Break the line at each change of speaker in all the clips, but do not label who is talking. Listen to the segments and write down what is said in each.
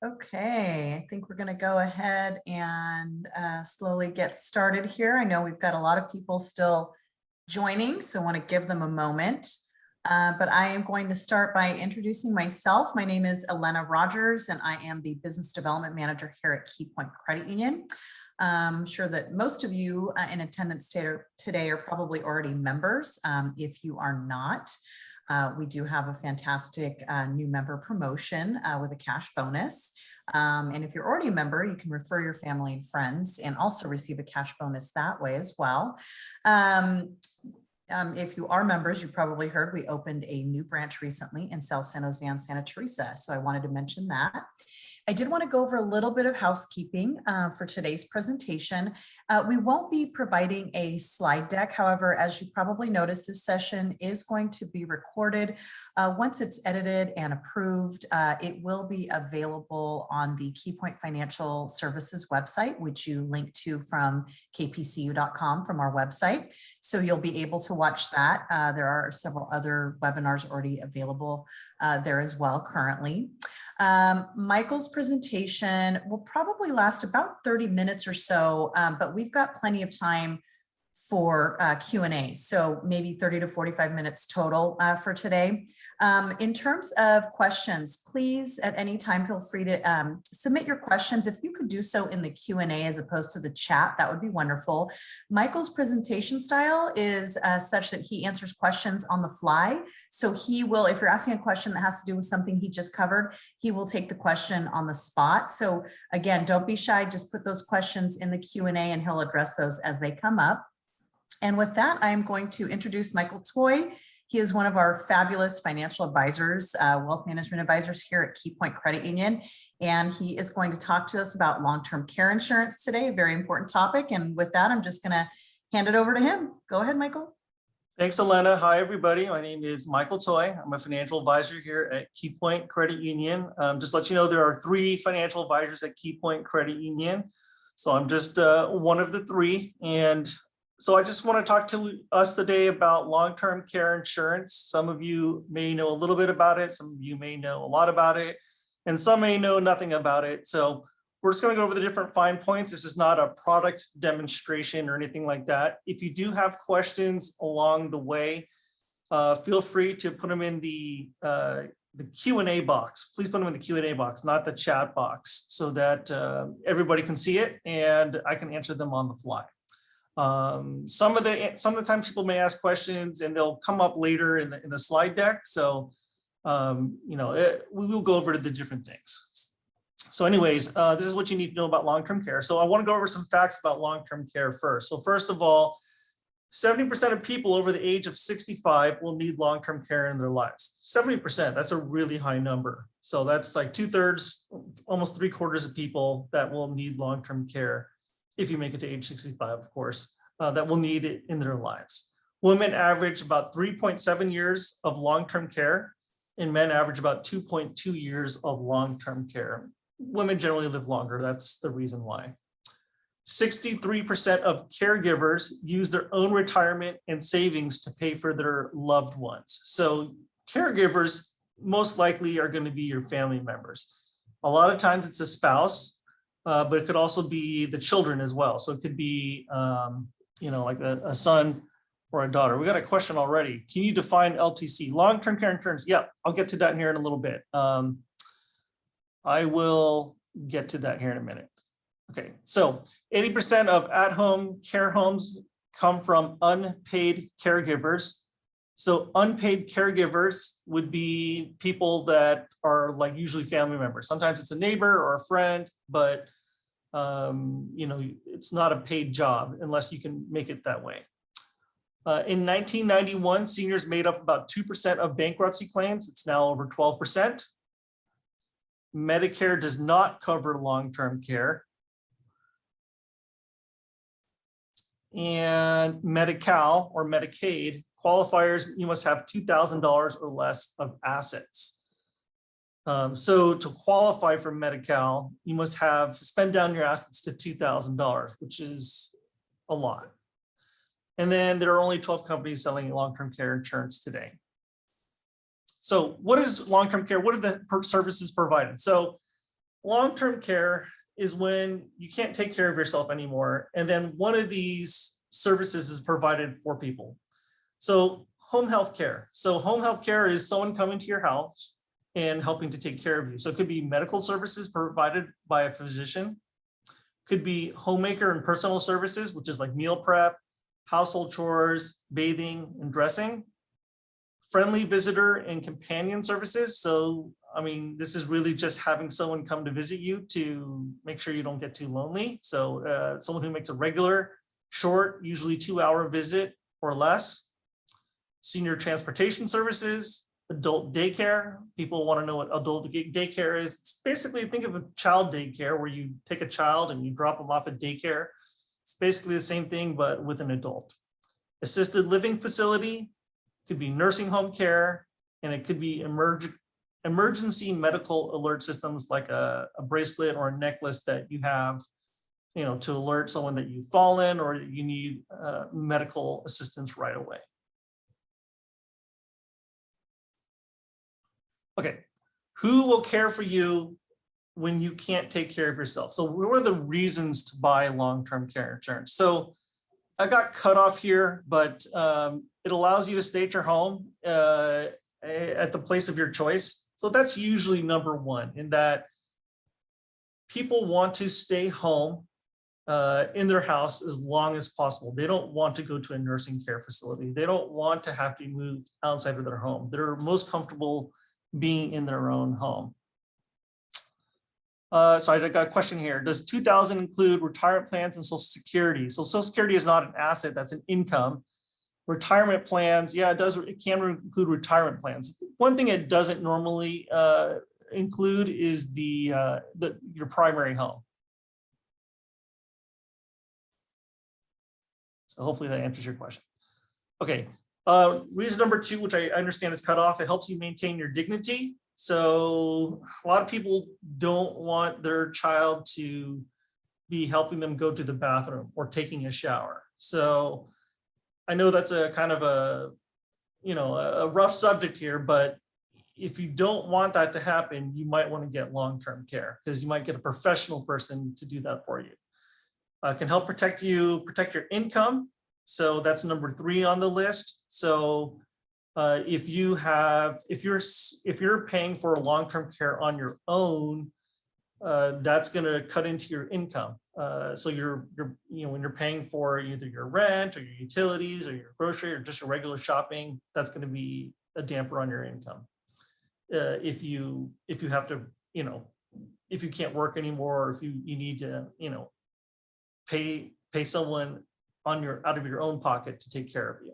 Okay, I think we're going to go ahead and slowly get started here. I know we've got a lot of people still joining, so I want to give them a moment. But I am going to start by introducing myself. My name is Elena Rogers, and I am the Business Development Manager here at Key Point Credit Union. I'm sure that most of you in attendance today are probably already members. If you are not, we do have a fantastic new member promotion with a cash bonus. And if you're already a member, you can refer your family and friends and also receive a cash bonus that way as well. If you are members, you probably heard we opened a new branch recently in South San Jose and Santa Teresa. So I wanted to mention that. I did want to go over a little bit of housekeeping for today's presentation. We won't be providing a slide deck. However, as you probably noticed, this session is going to be recorded. Once it's edited and approved, it will be available on the Key Point Financial Services website, which you link to from kpcu.com from our website. So you'll be able to watch that. There are several other webinars already available there as well currently. Michael's presentation will probably last about 30 minutes or so, but we've got plenty of time for Q&A, so maybe 30 to 45 minutes total for today. In terms of questions, please at any time feel free to submit your questions. If you could do so in the Q&A as opposed to the chat, that would be wonderful. Michael's presentation style is such that he answers questions on the fly. So he will, if you're asking a question that has to do with something he just covered, he will take the question on the spot. So again, don't be shy, just put those questions in the Q&A and he'll address those as they come up. And with that, I am going to introduce Michael Toy. He is one of our fabulous financial advisors, wealth management advisors here at Key Point Credit Union. And he is going to talk to us about long-term care insurance today, a very important topic. And with that, I'm just going to hand it over to him. Go ahead, Michael.
Thanks, Elena. Hi, everybody. My name is Michael Toy. I'm a financial advisor here at Key Point Credit Union. Just to let you know, there are 3 financial advisors at Key Point Credit Union. So I'm just one of the 3. And so I just want to talk to us today about long-term care insurance. Some of you may know a little bit about it. Some of you may know a lot about it, and some may know nothing about it. So we're just going to go over the different fine points. This is not a product demonstration or anything like that. If you do have questions along the way, feel free to put them in the Q&A box. Please put them in the Q&A box, not the chat box, so that everybody can see it and I can answer them on the fly. Some of the times people may ask questions and they'll come up later in the slide deck. So, we will go over to the different things. So anyways, this is what you need to know about long-term care. So I want to go over some facts about long-term care first. So first of all, 70% of people over the age of 65 will need long-term care in their lives. 70%, that's a really high number. So that's like 2/3, almost 3/4 of people that will need long-term care. If you make it to age 65, of course, that will need it in their lives. Women average about 3.7 years of long-term care, and men average about 2.2 years of long-term care. Women generally live longer. That's the reason why. 63% of caregivers use their own retirement and savings to pay for their loved ones. So caregivers most likely are going to be your family members. A lot of times it's a spouse, but it could also be the children as well. So it could be, like a son or a daughter. We got a question already. Can you define LTC? Long-term care insurance. Yeah, I'll get to that here in a little bit. I will get to that here in a minute. Okay, so 80% of at-home care homes come from unpaid caregivers. So unpaid caregivers would be people that are like usually family members. Sometimes it's a neighbor or a friend, but it's not a paid job unless you can make it that way. In 1991, seniors made up about 2% of bankruptcy claims. It's now over 12%. Medicare does not cover long-term care. And Medi-Cal or Medicaid qualifiers, you must have $2,000 or less of assets. So to qualify for Medi-Cal, you must spend down your assets to $2,000, which is a lot. And then there are only 12 companies selling long-term care insurance today. So what is long-term care? What are the services provided? So long-term care is when you can't take care of yourself anymore. And then one of these services is provided for people. So home health care. So home health care is someone coming to your house and helping to take care of you. So it could be medical services provided by a physician, could be homemaker and personal services, which is like meal prep, household chores, bathing and dressing, friendly visitor and companion services. So, I mean, this is really just having someone come to visit you to make sure you don't get too lonely. So someone who makes a regular, short, usually 2-hour visit or less. Senior transportation services, adult daycare. People want to know what adult daycare is. It's basically, think of a child daycare where you take a child and you drop them off at daycare. It's basically the same thing, but with an adult. Assisted living facility, could be nursing home care, and it could be emergency medical alert systems like a bracelet or a necklace that you have, you know, to alert someone that you've fallen or that you need medical assistance right away. Okay, who will care for you when you can't take care of yourself? So what are the reasons to buy long-term care insurance? So I got cut off here, but it allows you to stay at your home at the place of your choice. So that's usually number one, in that people want to stay home in their house as long as possible. They don't want to go to a nursing care facility. They don't want to have to be moved outside of their home. They're most comfortable being in their own home. So I got a question here. Does 2000 include retirement plans and Social Security? So Social Security is not an asset, that's an income. Retirement plans, yeah, it does. It can include retirement plans. One thing it doesn't normally include is your primary home. So hopefully that answers your question. Okay, reason number two, which I understand is cut off, it helps you maintain your dignity. So a lot of people don't want their child to be helping them go to the bathroom or taking a shower. So I know that's a kind of a rough subject here, but if you don't want that to happen, you might want to get long-term care, because you might get a professional person to do that for you. Can help protect your income. So that's number 3 on the list. So if you're paying for long-term care on your own, that's going to cut into your income. So when you're paying for either your rent or your utilities or your grocery or just your regular shopping, that's going to be a damper on your income. If you have to, if you can't work anymore, or if you need to, pay someone out of your own pocket to take care of you.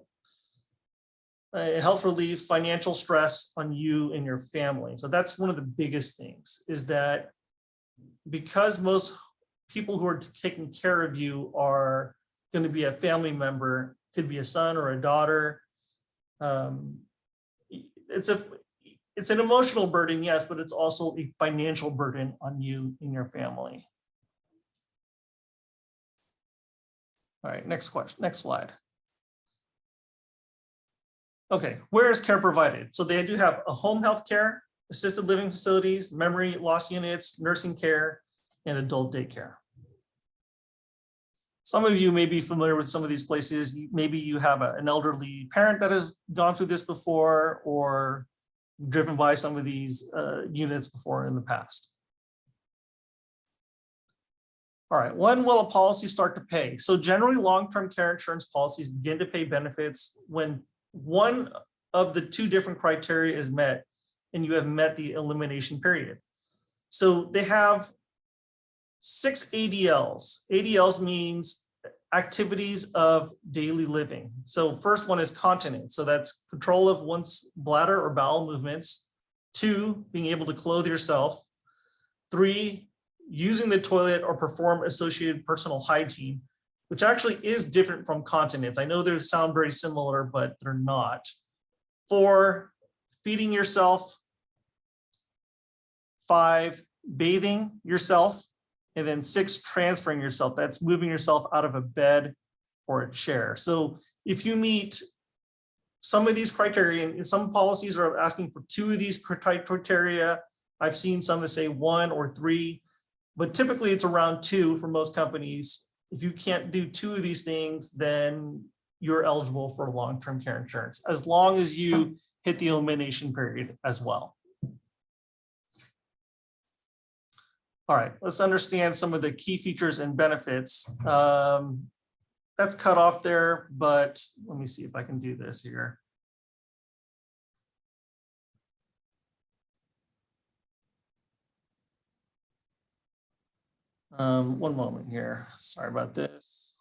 It helps relieve financial stress on you and your family. So that's one of the biggest things, is that because most people who are taking care of you are going to be a family member, could be a son or a daughter. It's an emotional burden, yes, but it's also a financial burden on you and your family. All right, next question, next slide. Okay, where is care provided? So they do have a home health care, assisted living facilities, memory loss units, nursing care, and adult daycare. Some of you may be familiar with some of these places. Maybe you have an elderly parent that has gone through this before, or driven by some of these units before in the past. All right, when will a policy start to pay? So generally, long-term care insurance policies begin to pay benefits when one of the 2 different criteria is met and you have met the elimination period. So they have 6 ADLs. ADLs means activities of daily living. So first one is continence. So that's control of one's bladder or bowel movements. 2, being able to clothe yourself. 3, using the toilet or perform associated personal hygiene, which actually is different from continence. I know they sound very similar, but they're not. 4, feeding yourself. 5, bathing yourself. And then 6, transferring yourself. That's moving yourself out of a bed or a chair. So if you meet some of these criteria, and some policies are asking for 2 of these criteria, I've seen some that say 1 or 3, but typically it's around 2 for most companies. If you can't do 2 of these things, then you're eligible for long-term care insurance, as long as you hit the elimination period as well. All right, let's understand some of the key features and benefits. That's cut off there, but let me see if I can do this here. One moment here. Sorry about this.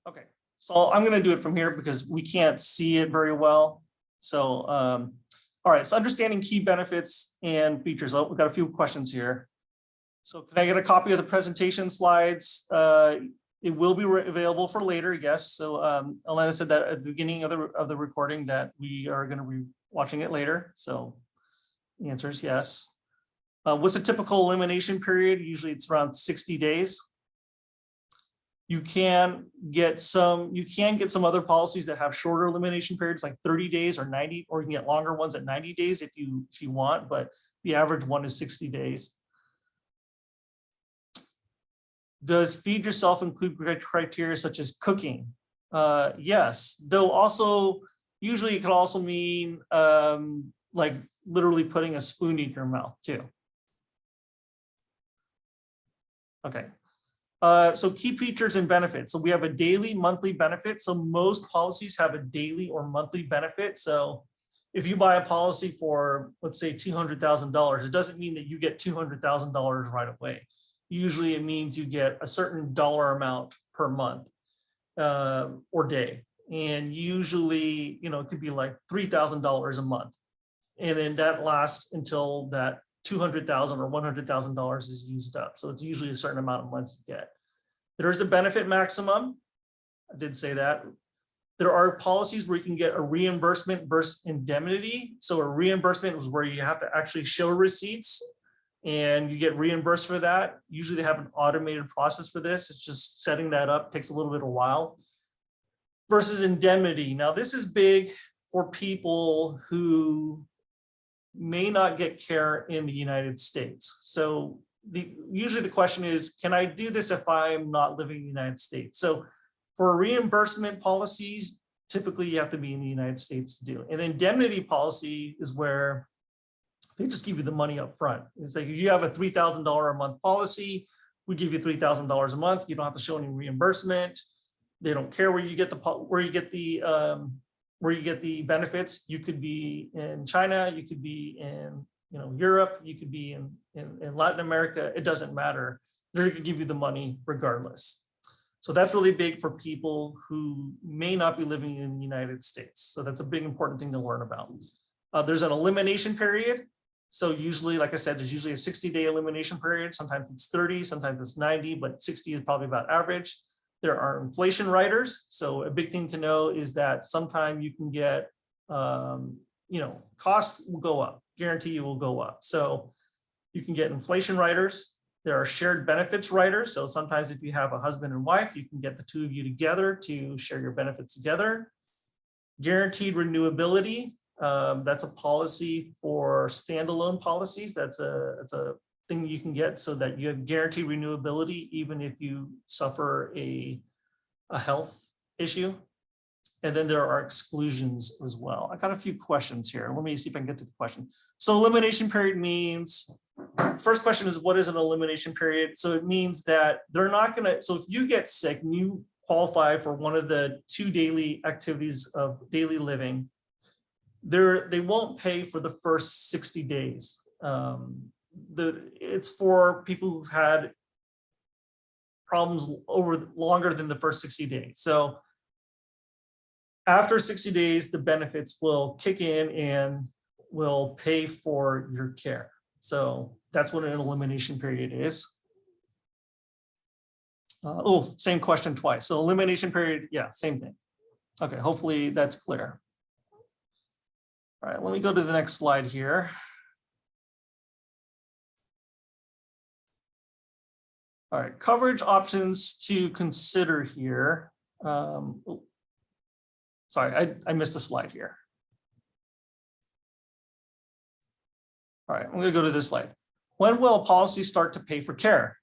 Okay, so I'm going to do it from here because we can't see it very well. So, all right, so understanding key benefits and features. Oh, we've got a few questions here. So can I get a copy of the presentation slides? It will be available for later, yes. So Elena said that at the beginning of the recording that we are going to be watching it later. So the answer is yes. What's a typical elimination period? Usually it's around 60 days. You can get some other policies that have shorter elimination periods, like 30 days or 90, or you can get longer ones at 90 days if you want, but the average one is 60 days. Does feed yourself include criteria such as cooking? Yes, though also, usually it could also mean like literally putting a spoon in your mouth too. Okay. So key features and benefits. So we have a daily, monthly benefit. So most policies have a daily or monthly benefit. So if you buy a policy for, let's say, $200,000, it doesn't mean that you get $200,000 right away. Usually it means you get a certain dollar amount per month or day. And usually, you know, it could be like $3,000 a month. And then that lasts until that $200,000 or $100,000 is used up. So it's usually a certain amount of months you get. There is a benefit maximum. I did say that. There are policies where you can get a reimbursement versus indemnity. So a reimbursement is where you have to actually show receipts and you get reimbursed for that. Usually they have an automated process for this. It's just setting that up, takes a little bit of a while. Versus indemnity. Now this is big for people who may not get care in the United States. So usually the question is, can I do this if I'm not living in the United States? So for reimbursement policies, typically you have to be in the United States to do it. An indemnity policy is where they just give you the money up front. It's like if you have a $3,000 a month policy, we give you $3,000 a month. You don't have to show any reimbursement. They don't care where you get the benefits. You could be in China, you could be in Europe, you could be in Latin America. It doesn't matter. They're going to give you the money regardless. So that's really big for people who may not be living in the United States. So that's a big important thing to learn about. There's an elimination period. So usually, like I said, there's usually a 60-day elimination period. Sometimes it's 30, sometimes it's 90, but 60 is probably about average. There are inflation riders. So a big thing to know is that sometime you can get, costs will go up, guarantee you will go up. So you can get inflation riders. There are shared benefits riders. So sometimes if you have a husband and wife, you can get the two of you together to share your benefits together. Guaranteed renewability. That's a policy for standalone policies. That's a thing you can get so that you have guaranteed renewability even if you suffer a health issue. And then there are exclusions as well. I got a few questions here. Let me see if I can get to the question. So elimination period means, first question is, what is an elimination period? So it means that they're not gonna, so if you get sick and you qualify for one of the 2 daily activities of daily living, they won't pay for the first 60 days. It's for people who've had problems over longer than the first 60 days. So after 60 days, the benefits will kick in and will pay for your care. So that's what an elimination period is. Same question twice. So elimination period, yeah, same thing. Okay, hopefully that's clear. All right, let me go to the next slide here. All right, coverage options to consider here. Sorry, I missed a slide here. All right, I'm going to go to this slide. When will a policy start to pay for care?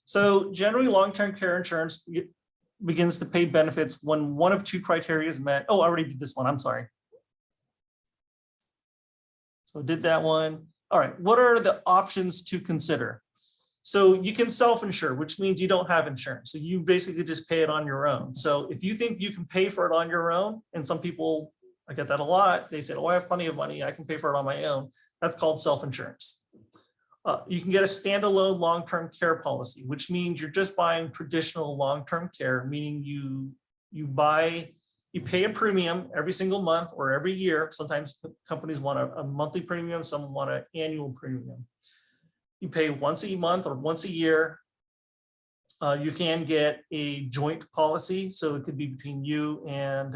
So generally, long-term care insurance begins to pay benefits when one of two criteria is met. Oh, I already did this one. I'm sorry. So did that one. All right, what are the options to consider? So you can self-insure, which means you don't have insurance. So you basically just pay it on your own. So if you think you can pay for it on your own, and some people, I get that a lot, they say, oh, I have plenty of money, I can pay for it on my own. That's called self-insurance. You can get a standalone long-term care policy, which means you're just buying traditional long-term care, meaning you pay a premium every single month or every year. Sometimes companies want a monthly premium, some want an annual premium. You pay once a month or once a year. You can get a joint policy, so it could be between you and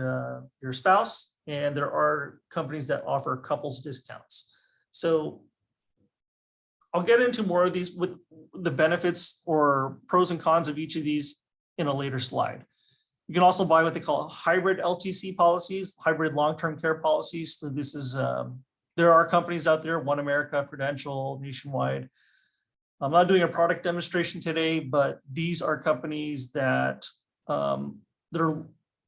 your spouse, and there are companies that offer couples discounts. So I'll get into more of these with the benefits or pros and cons of each of these in a later slide. You can also buy what they call hybrid LTC policies, hybrid long-term care policies. So this is, there are companies out there, One America, Prudential, Nationwide. I'm not doing a product demonstration today, but these are companies that they're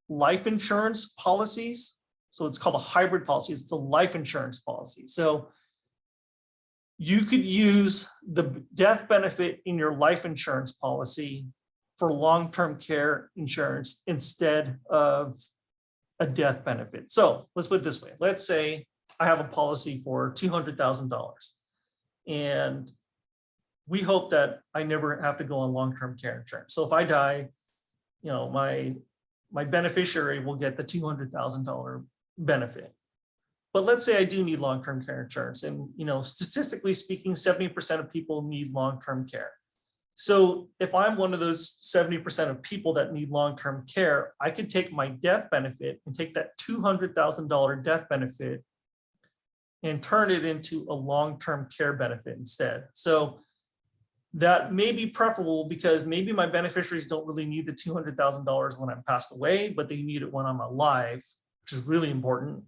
life insurance policies. So it's called a hybrid policy. It's a life insurance policy. So you could use the death benefit in your life insurance policy for long-term care insurance instead of a death benefit. So let's put it this way. Let's say I have a policy for $200,000 and we hope that I never have to go on long-term care insurance. So if I die, you know, my beneficiary will get the $200,000 benefit. But let's say I do need long-term care insurance, and you know, statistically speaking, 70% of people need long-term care. So if I'm one of those 70% of people that need long-term care, I could take my death benefit and take that $200,000 death benefit and turn it into a long-term care benefit instead. So that may be preferable because maybe my beneficiaries don't really need the $200,000 when I'm passed away, but they need it when I'm alive, which is really important.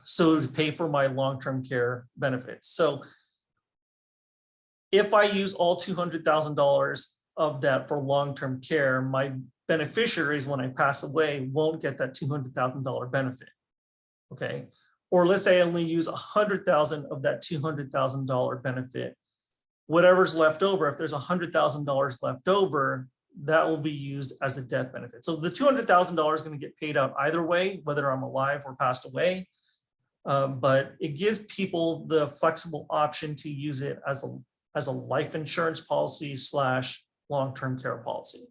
So to pay for my long-term care benefits. So if I use all $200,000 of that for long-term care, my beneficiaries, when I pass away, won't get that $200,000 benefit. Okay. Or let's say I only use $100,000 of that $200,000 benefit. Whatever's left over, if there's $100,000 left over, that will be used as a death benefit. So the $200,000 is going to get paid out either way, whether I'm alive or passed away. But it gives people the flexible option to use it as a life insurance policy / long-term care policy.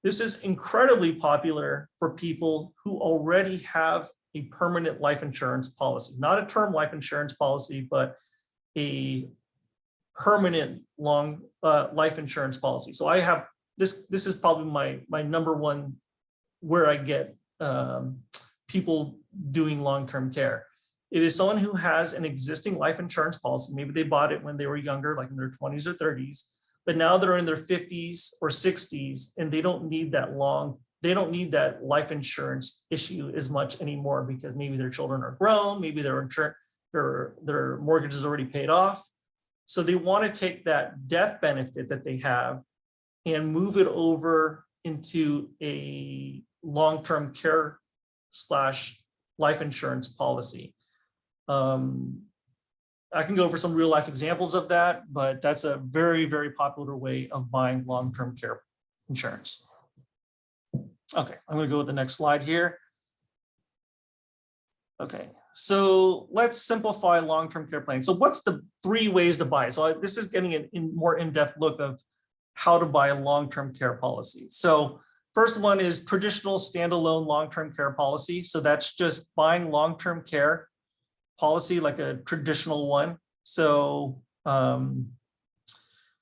This is incredibly popular for people who already have a permanent life insurance policy, not a term life insurance policy, but a permanent long life insurance policy. So I have this is probably my number one where I get people doing long-term care. It is someone who has an existing life insurance policy. Maybe they bought it when they were younger, like in their 20s or 30s, but now they're in their 50s or 60s and they don't need that life insurance issue as much anymore because maybe their children are grown, maybe their mortgage is already paid off. So they want to take that death benefit that they have and move it over into a long-term care / life insurance policy. I can go over some real life examples of that, but that's a very, very popular way of buying long-term care insurance. Okay, I'm going to go with the next slide here. Okay, so let's simplify long-term care planning. So what's the 3 ways to buy? So this is getting a more in-depth look of how to buy a long-term care policy. So first one is traditional standalone long-term care policy. So that's just buying long-term care policy like a traditional one. So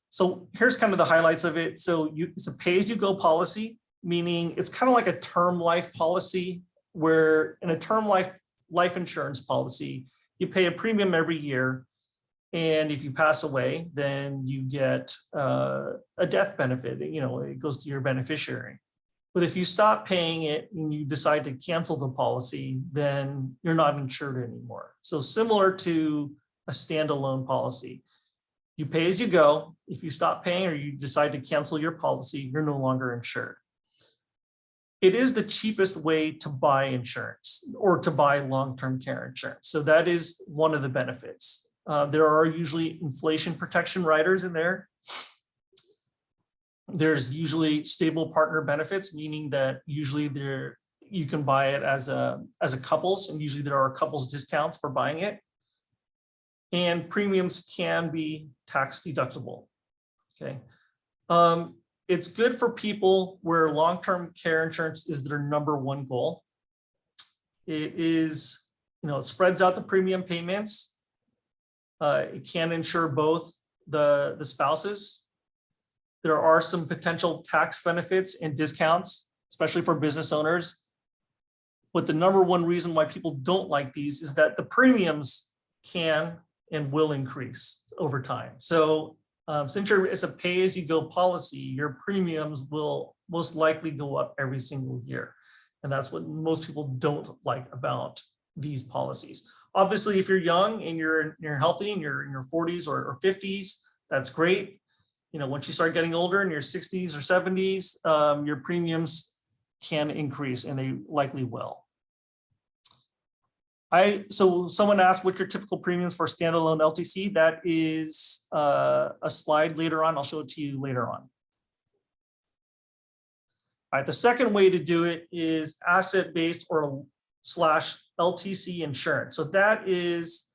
so here's kind of the highlights of it. So it's a pay-as-you-go policy, meaning it's kind of like a term life policy, where in a term life insurance policy, you pay a premium every year. And if you pass away, then you get a death benefit, it goes to your beneficiary. But if you stop paying it and you decide to cancel the policy, then you're not insured anymore. So similar to a standalone policy, you pay as you go. If you stop paying or you decide to cancel your policy, you're no longer insured. It is the cheapest way to buy insurance or to buy long-term care insurance. So that is one of the benefits. There are usually inflation protection riders in there. There's usually stable partner benefits, meaning that usually you can buy it as a couples, and usually there are couples discounts for buying it. And premiums can be tax deductible. Okay. It's good for people where long-term care insurance is their number one goal. It is, it spreads out the premium payments. It can insure both the spouses. There are some potential tax benefits and discounts, especially for business owners. But the number one reason why people don't like these is that the premiums can and will increase over time. So since it's a pay-as-you-go policy, your premiums will most likely go up every single year. And that's what most people don't like about these policies. Obviously, if you're young and you're healthy and you're in your 40s or 50s, that's great. Once you start getting older in your 60s or 70s, your premiums can increase, and they likely will. So someone asked what your typical premiums for standalone LTC. That is a slide later on. I'll show it to you later on. All right, the second way to do it is asset-based or / LTC insurance. So that is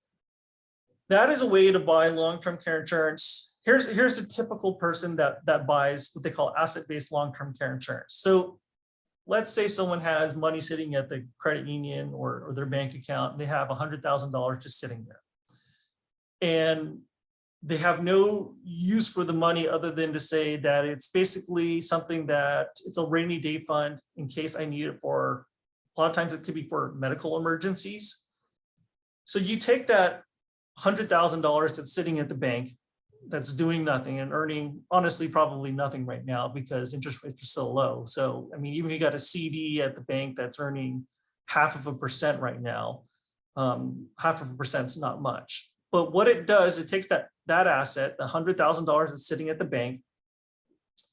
a way to buy long-term care insurance. Here's a typical person that buys what they call asset-based long-term care insurance. So let's say someone has money sitting at the credit union or their bank account, and they have $100,000 just sitting there. And they have no use for the money other than to say that it's basically something that it's a rainy day fund in case I need it for, a lot of times it could be for medical emergencies. So you take that $100,000 that's sitting at the bank, that's doing nothing and earning, honestly, probably nothing right now because interest rates are so low. So, I mean, even if you got a CD at the bank that's earning 0.5% right now, 0.5% is not much. But what it does, it takes that asset, the $100,000 that's sitting at the bank,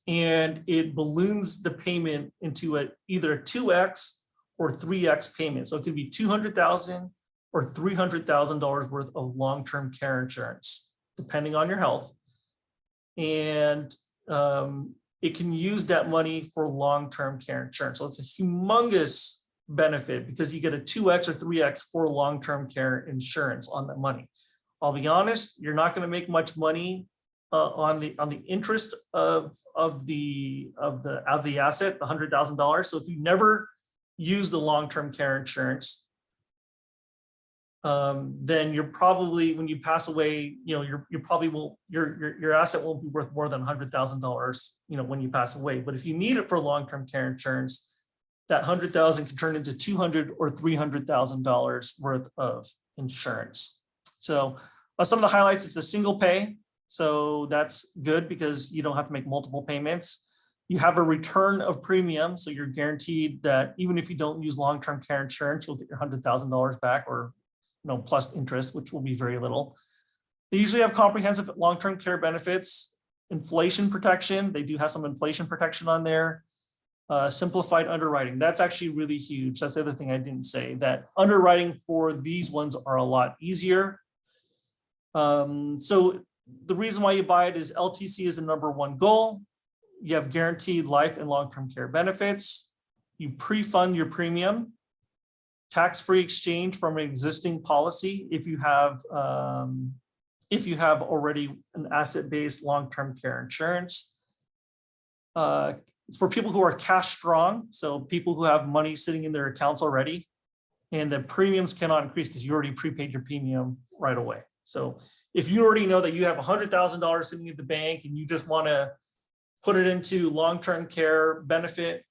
and it balloons the payment into either a 2x or 3x payment. So it could be $200,000 or $300,000 worth of long-term care insurance, depending on your health. And it can use that money for long-term care insurance. So it's a humongous benefit because you get a 2x or 3x for long-term care insurance on that money. I'll be honest, you're not going to make much money on the interest of the asset, the $100,000. So if you never use the long-term care insurance, then you're probably, when you pass away, you probably will, your asset won't be worth more than $100,000, when you pass away. But if you need it for long-term care insurance, that $100,000 can turn into $200,000 or $300,000 worth of insurance. So some of the highlights, it's a single pay. So that's good because you don't have to make multiple payments. You have a return of premium. So you're guaranteed that even if you don't use long-term care insurance, you'll get your $100,000 back, or plus interest, which will be very little. They usually have comprehensive long-term care benefits, inflation protection. They do have some inflation protection on there. Simplified underwriting. That's actually really huge. That's the other thing I didn't say, that underwriting for these ones are a lot easier. So the reason why you buy it is LTC is the #1 goal. You have guaranteed life and long-term care benefits. You pre-fund your premium. Tax-free exchange from an existing policy if you have already an asset-based long-term care insurance. It's for people who are cash strong, so people who have money sitting in their accounts already, and the premiums cannot increase because you already prepaid your premium right away. So if you already know that you have $100,000 sitting at the bank and you just want to put it into long-term care benefit,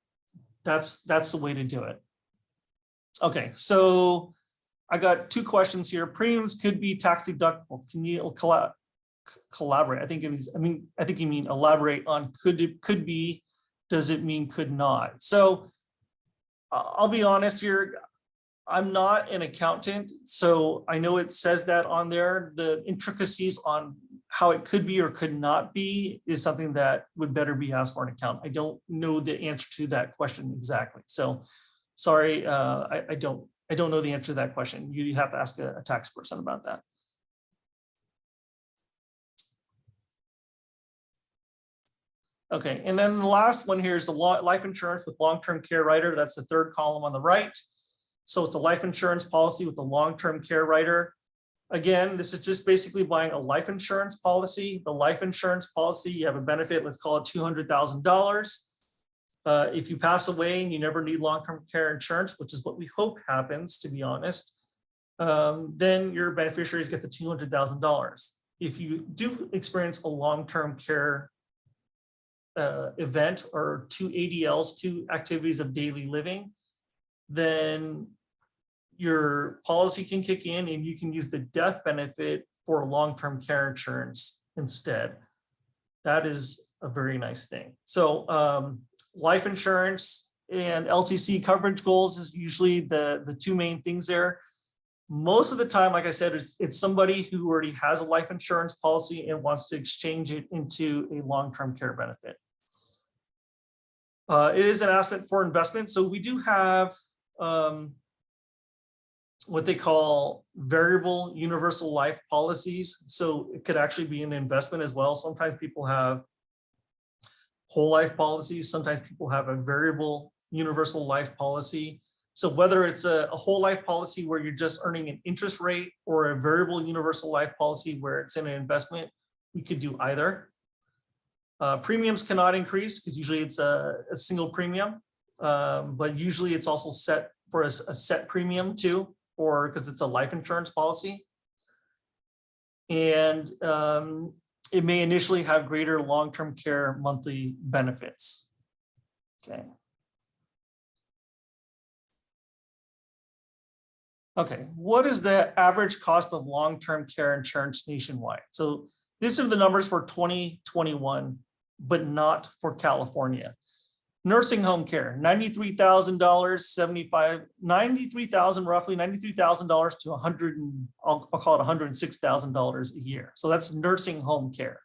that's the way to do it. Okay, so I got two questions here. Premiums could be tax deductible. Can you collaborate? I think it was, I think you mean elaborate on could be, does it mean could not? So I'll be honest here. I'm not an accountant, so I know it says that on there. The intricacies on how it could be or could not be is something that would better be asked for an accountant. I don't know the answer to that question exactly. So sorry, I don't know the answer to that question. You have to ask a tax person about that. Okay, and then the last one here is the life insurance with long-term care rider. That's the third column on the right. So it's a life insurance policy with a long-term care rider. Again, this is just basically buying a life insurance policy. The life insurance policy, you have a benefit, let's call it $200,000. If you pass away and you never need long-term care insurance, which is what we hope happens, to be honest, then your beneficiaries get the $200,000. If you do experience a long-term care event or two ADLs, two activities of daily living, then your policy can kick in and you can use the death benefit for long-term care insurance instead. That is a very nice thing. So life insurance and LTC coverage goals is usually the two main things there. Most of the time, like I said, it's somebody who already has a life insurance policy and wants to exchange it into a long-term care benefit. It is an asset for investment. So we do have what they call variable universal life policies. So it could actually be an investment as well. Sometimes people have whole life policies. Sometimes people have a variable universal life policy. So whether it's a whole life policy where you're just earning an interest rate or a variable universal life policy where it's in an investment, we could do either. Premiums cannot increase because usually it's a single premium, but usually it's also set for a set premium too, or because it's a life insurance policy. And it may initially have greater long-term care monthly benefits. Okay. Okay, what is the average cost of long-term care insurance nationwide? So these are the numbers for 2021, but not for California. Nursing home care, $93,000, $93,000 roughly $93,000 to I'll call it $106,000 a year. So that's nursing home care.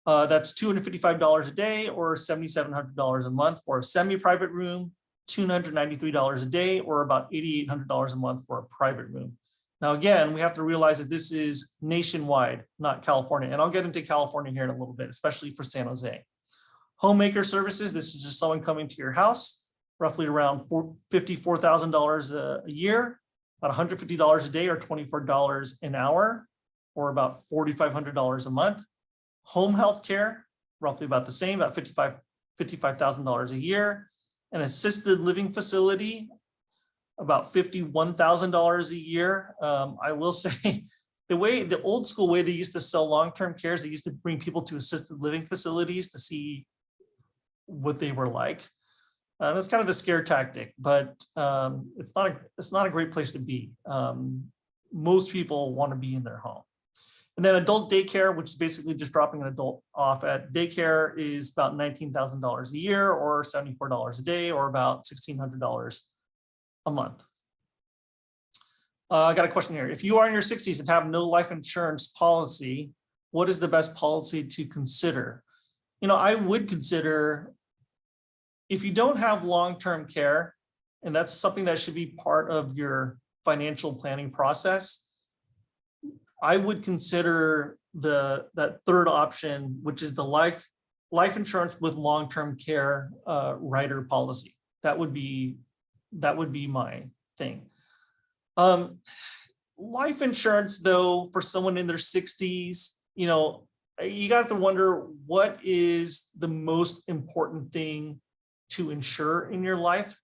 That's $255 a day or $7,700 a month for a semi-private room, $293 a day or about $8,800 a month for a private room. Now, again, we have to realize that this is nationwide, not California. And I'll get into California here in a little bit, especially for San Jose. Homemaker services, this is just someone coming to your house, roughly around $54,000 a year, about $150 a day or $24 an hour, or about $4,500 a month. Home health care, roughly about the same, about $55,000 a year. An assisted living facility, about $51,000 a year. I will say the old school way they used to sell long-term care is they used to bring people to assisted living facilities to see what they were like. That's kind of a scare tactic, but it's not a great place to be. Most people want to be in their home. And then adult daycare, which is basically just dropping an adult off at daycare, is about $19,000 a year or $74 a day or about $1,600 a month. I got a question here. If you are in your 60s and have no life insurance policy, what is the best policy to consider? You know, I would consider, if you don't have long-term care, and that's something that should be part of your financial planning process, I would consider that third option, which is the life insurance with long-term care rider policy. That would be my thing. Life insurance, though, for someone in their 60s, you know, you got to wonder what is the most important thing to insure in your life.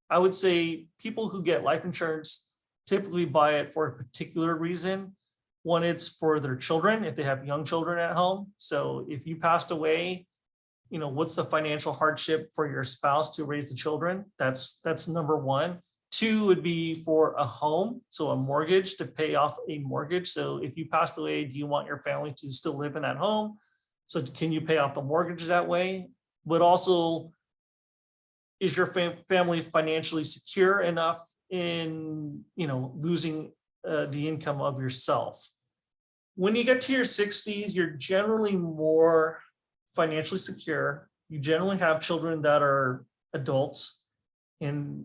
I would say people who get life insurance typically buy it for a particular reason. One, it's for their children, if they have young children at home. So if you passed away, you know, what's the financial hardship for your spouse to raise the children? That's number one. 2 would be for a home, so a mortgage, to pay off a mortgage. So if you passed away, do you want your family to still live in that home? So can you pay off the mortgage that way? But also, is your family financially secure enough in, losing the income of yourself? When you get to your 60s, you're generally more financially secure. You generally have children that are adults, and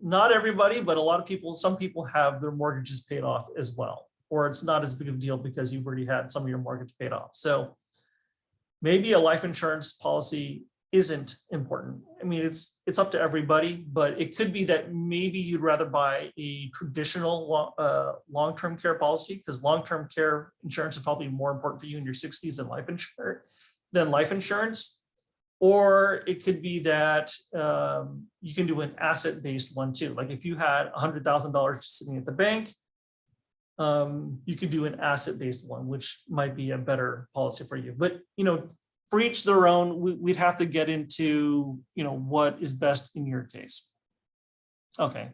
not everybody, but a lot of people, some people have their mortgages paid off as well, or it's not as big of a deal because you've already had some of your mortgage paid off. So maybe a life insurance policy isn't important. I mean, it's up to everybody, but it could be that maybe you'd rather buy a traditional long-term care policy, because long-term care insurance is probably more important for you in your 60s than life insurance. Or it could be that you can do an asset-based one too. Like if you had $100,000 sitting at the bank, you could do an asset-based one, which might be a better policy for you. But for each their own, we'd have to get into what is best in your case. Okay,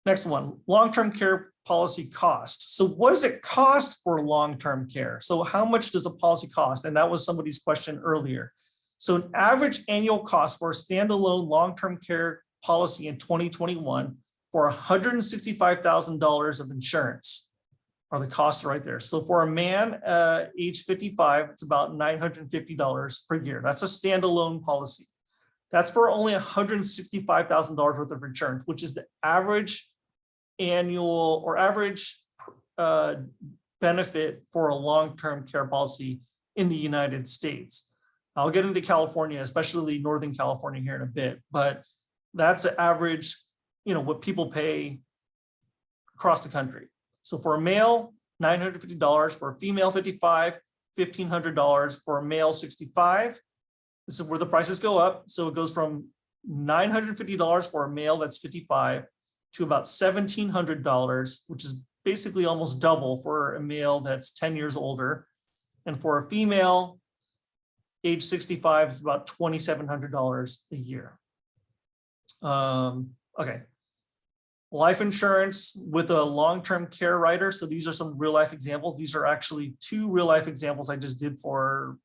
next one, long-term care policy cost. So what does it cost for long-term care? So how much does a policy cost? And that was somebody's question earlier. So an average annual cost for a standalone long-term care policy in 2021 for $165,000 of insurance are the costs right there. So for a man age 55, it's about $950 per year. That's a standalone policy. That's for only $165,000 worth of insurance, which is the average annual or average benefit for a long-term care policy in the United States. I'll get into California, especially Northern California here in a bit, but that's the average, what people pay across the country. So for a male, $950, for a female 55, $1,500, for a male 65. This is where the prices go up. So it goes from $950 for a male that's 55 to about $1,700, which is basically almost double for a male that's 10 years older. And for a female, age 65 is about $2,700 a year. Okay. Life insurance with a long-term care rider. So these are some real life examples. These are actually 2 real life examples I just did for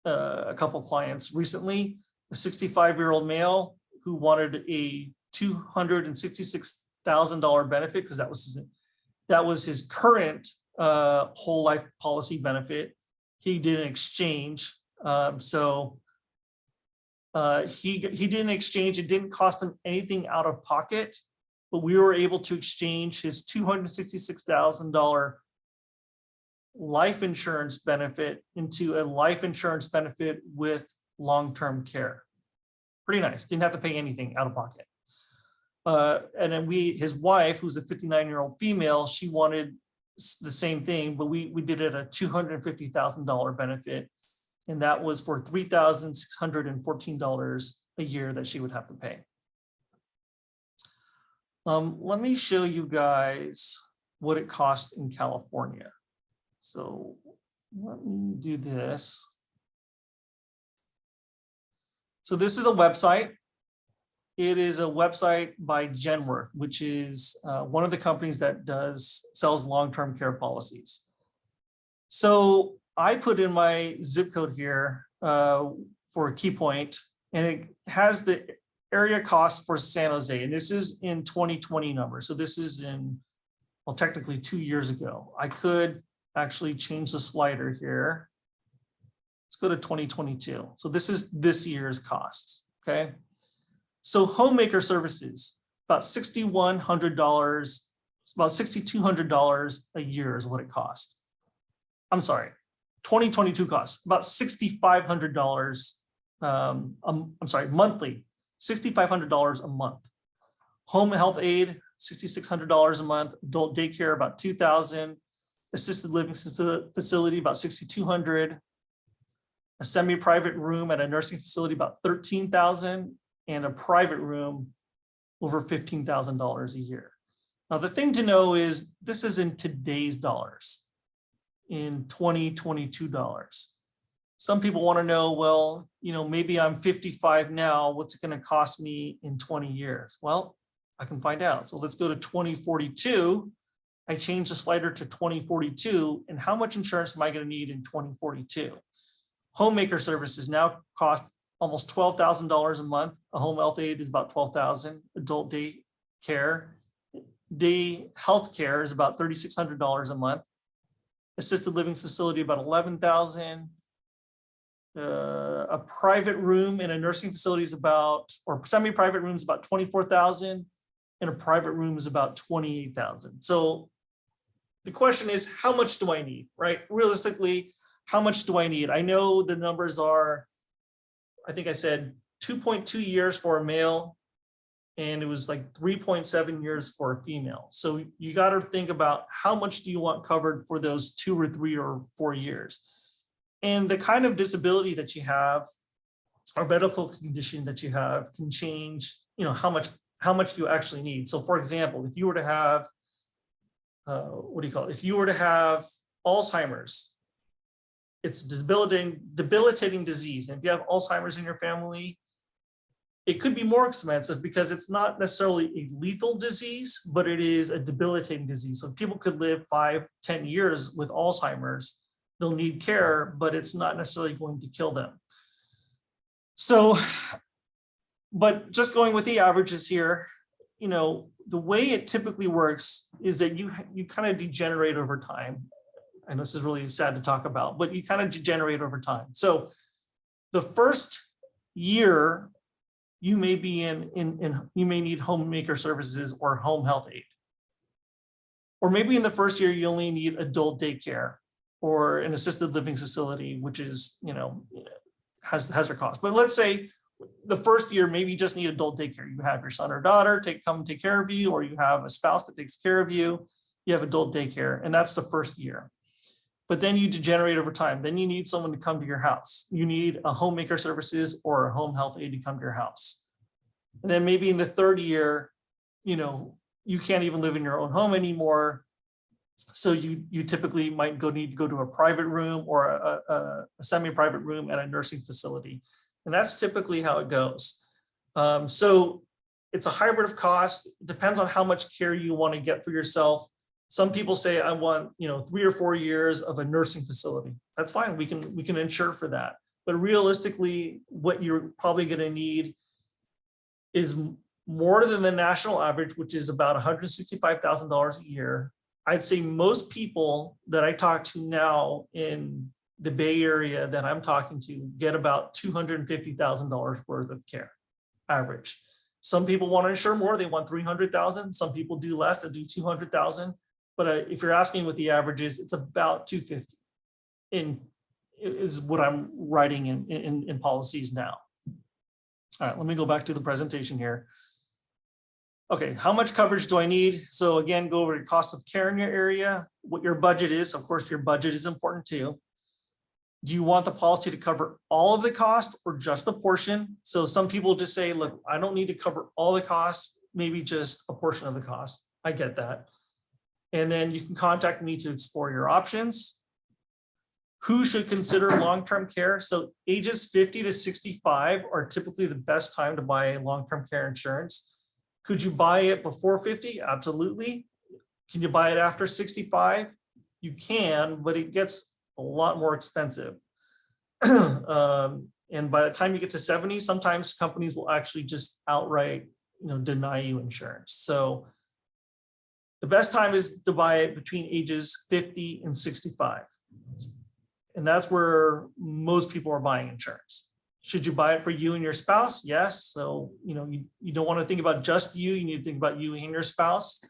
a couple clients recently. A 65-year-old male who wanted a $266,000 benefit because that was his current whole life policy benefit. He did an exchange. He did an exchange. It didn't cost him anything out of pocket, but we were able to exchange his $266,000 life insurance benefit into a life insurance benefit with long-term care. Pretty nice. Didn't have to pay anything out of pocket. And then his wife, who's a 59-year-old female, she wanted the same thing, but we did it at a $250,000 benefit. And that was for $3,614 a year that she would have to pay. Let me show you guys what it costs in California. So let me do this. So this is a website. It is a website by Genworth, which is one of the companies that sells long-term care policies. So I put in my zip code here for Key Point, and it has the area cost for San Jose, and this is in 2020 numbers. So this is technically 2 years ago. I could actually change the slider here. Let's go to 2022. So this is this year's costs, okay? So homemaker services, about $6,100, about $6,200 a year is what it costs. I'm sorry, 2022 costs, about $6,500, I'm sorry, monthly, $6,500 a month. Home health aid, $6,600 a month. Adult daycare, about $2,000. Assisted living facility, about $6,200. A semi-private room at a nursing facility, about $13,000, and a private room over $15,000 a year. Now, the thing to know is this is in today's dollars, in 2022 dollars. Some people want to know, well, maybe I'm 55 now, what's it going to cost me in 20 years? Well, I can find out. So let's go to 2042. I change the slider to 2042. And how much insurance am I going to need in 2042? Homemaker services now cost almost $12,000 a month. A home health aide is about $12,000. Adult day care, day health care is about $3,600 a month. Assisted living facility about $11,000. A private room in a nursing facility is about, or semi-private room is about $24,000, and a private room is about $28,000. So the question is, how much do I need, right? Realistically, how much do I need? I know the numbers are, I think I said 2.2 years for a male, and it was like 3.7 years for a female. So you got to think about how much do you want covered for those 2 or 3 or 4 years. And the kind of disability that you have or medical condition that you have can change, how much you actually need. So for example, if you were to have, if you were to have Alzheimer's, it's debilitating disease. And if you have Alzheimer's in your family, it could be more expensive because it's not necessarily a lethal disease, but it is a debilitating disease. So people could live 5, 10 years with Alzheimer's. They'll need care, but it's not necessarily going to kill them. So, but just going with the averages here, the way it typically works is that you kind of degenerate over time. And this is really sad to talk about, but you kind of degenerate over time. So the first year, you may be you may need homemaker services or home health aid. Or maybe in the first year, you only need adult daycare or an assisted living facility, which is, has their cost. But let's say the first year, maybe you just need adult daycare. You have your son or daughter come take care of you, or you have a spouse that takes care of you. You have adult daycare, and that's the first year. But then you degenerate over time. Then you need someone to come to your house. You need a homemaker services or a home health aide to come to your house. And then maybe in the third year, you can't even live in your own home anymore. So you typically might need to go to a private room or a semi-private room at a nursing facility. And that's typically how it goes. So it's a hybrid of cost. It depends on how much care you want to get for yourself. Some people say, I want 3 or 4 years of a nursing facility. That's fine. We can insure for that. But realistically, what you're probably going to need is more than the national average, which is about $165,000 a year. I'd say most people that I talk to now in the Bay Area that I'm talking to get about $250,000 worth of care average. Some people want to insure more. They want $300,000. Some people do less and do $200,000. But if you're asking what the average is, it's about $250,000 is what I'm writing in policies now. All right, let me go back to the presentation here. Okay, how much coverage do I need? So again, go over your cost of care in your area, what your budget is. Of course, your budget is important too. Do you want the policy to cover all of the cost or just a portion? So some people just say, look, I don't need to cover all the costs, maybe just a portion of the cost. I get that. And then you can contact me to explore your options. Who should consider long-term care? So ages 50 to 65 are typically the best time to buy long-term care insurance. Could you buy it before 50? Absolutely. Can you buy it after 65? You can, but it gets a lot more expensive. And by the time you get to 70, sometimes companies will actually just outright, deny you insurance. So the best time is to buy it between ages 50 and 65. And that's where most people are buying insurance. Should you buy it for you and your spouse? Yes. So, you don't want to think about just you. You need to think about you and your spouse.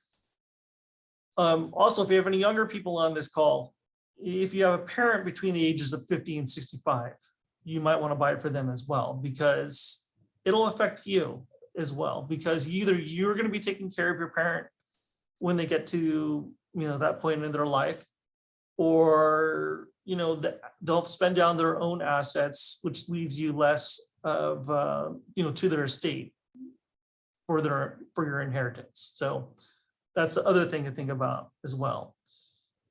Also, if you have any younger people on this call, if you have a parent between the ages of 50 and 65, you might want to buy it for them as well, because it'll affect you as well, because either you're going to be taking care of your parent when they get to, that point in their life, or they'll spend down their own assets, which leaves you less of, to their estate for your inheritance. So that's the other thing to think about as well.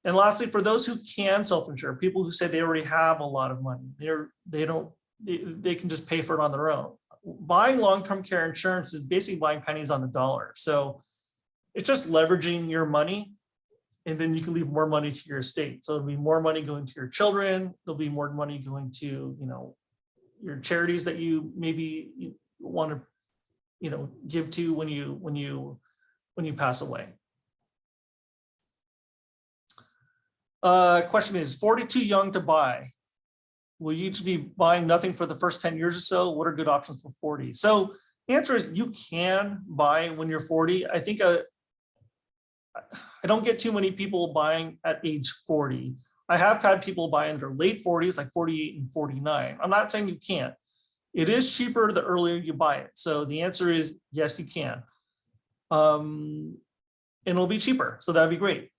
And lastly, for those who can self-insure, people who say they already have a lot of money, they can just pay for it on their own. buying long-term care insurance is basically buying pennies on the dollar. So it's just leveraging your money, and then you can leave more money to your estate. So it'll be more money going to your children. There'll be more money going to, your charities that you maybe want to, give to when you pass away. Question is, 40 too young to buy? Will you each be buying nothing for the first 10 years or so? What are good options for 40? So the answer is you can buy when you're 40. I think I don't get too many people buying at age 40. I have had people buy in their late 40s, like 48 and 49. I'm not saying you can't. It is cheaper the earlier you buy it. So the answer is yes, you can. And it'll be cheaper. So that'd be great.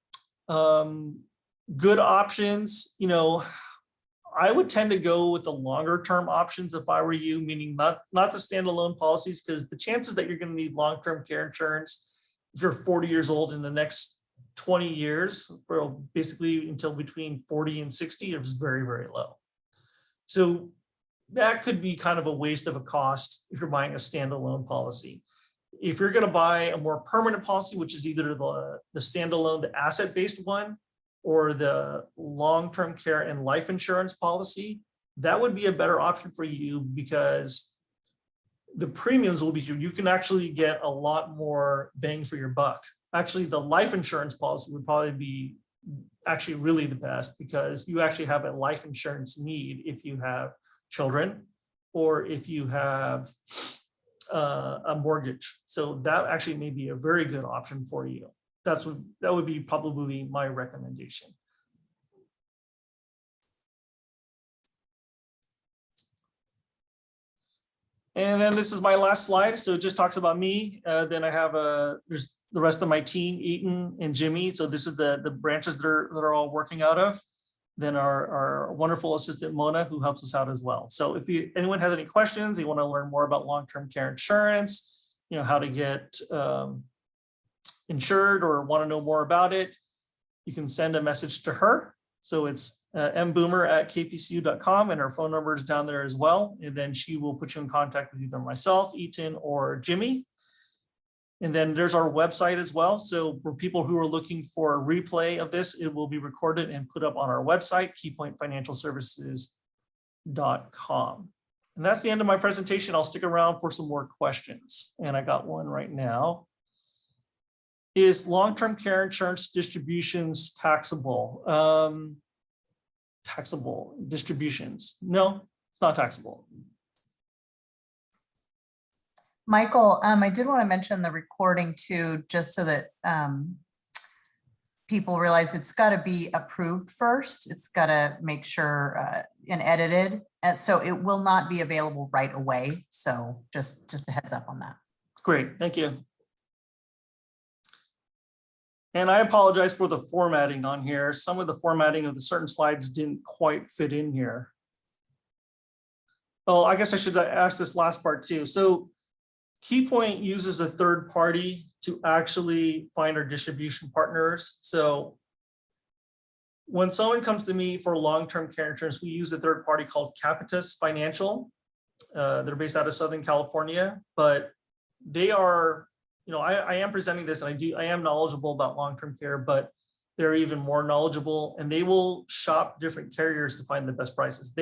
Good options, I would tend to go with the longer term options if I were you, meaning not the standalone policies, because the chances that you're going to need long-term care insurance if you're 40 years old in the next 20 years, for basically until between 40 and 60, is very, very low. So that could be kind of a waste of a cost if you're buying a standalone policy. If you're going to buy a more permanent policy, which is either the standalone, the asset-based one, or the long-term care and life insurance policy, that would be a better option for you because the premiums will be huge. You can actually get a lot more bang for your buck. Actually, the life insurance policy would probably be actually really the best because you actually have a life insurance need if you have children or if you have a mortgage. So that actually may be a very good option for you. That would be probably my recommendation. And then this is my last slide. So it just talks about me. Then I have there's the rest of my team, Eaton and Jimmy. So this is the branches that are all working out of. Then our wonderful assistant Mona, who helps us out as well. So if anyone has any questions, they want to learn more about long-term care insurance, how to get insured or want to know more about it, you can send a message to her. So it's mboomer@kpcu.com, and her phone number is down there as well. And then she will put you in contact with either myself, Eaton, or Jimmy. And then there's our website as well. So for people who are looking for a replay of this, it will be recorded and put up on our website, keypointfinancialservices.com. And that's the end of my presentation. I'll stick around for some more questions. And I got one right now. Is long-term care insurance distributions taxable? Taxable distributions? No, it's not taxable.
Michael, I did want to mention the recording too, just so that people realize it's got to be approved first. It's got to make sure and edited. And so it will not be available right away. So just a heads up on that.
Great, thank you. And I apologize for the formatting on here. Some of the formatting of the certain slides didn't quite fit in here. Oh, I guess I should ask this last part too. So KeyPoint uses a third party to actually find our distribution partners. So when someone comes to me for long-term care insurance, we use a third party called Capitus Financial. They're based out of Southern California, but they are, I am presenting this and I am knowledgeable about long-term care, but they're even more knowledgeable and they will shop different carriers to find the best prices.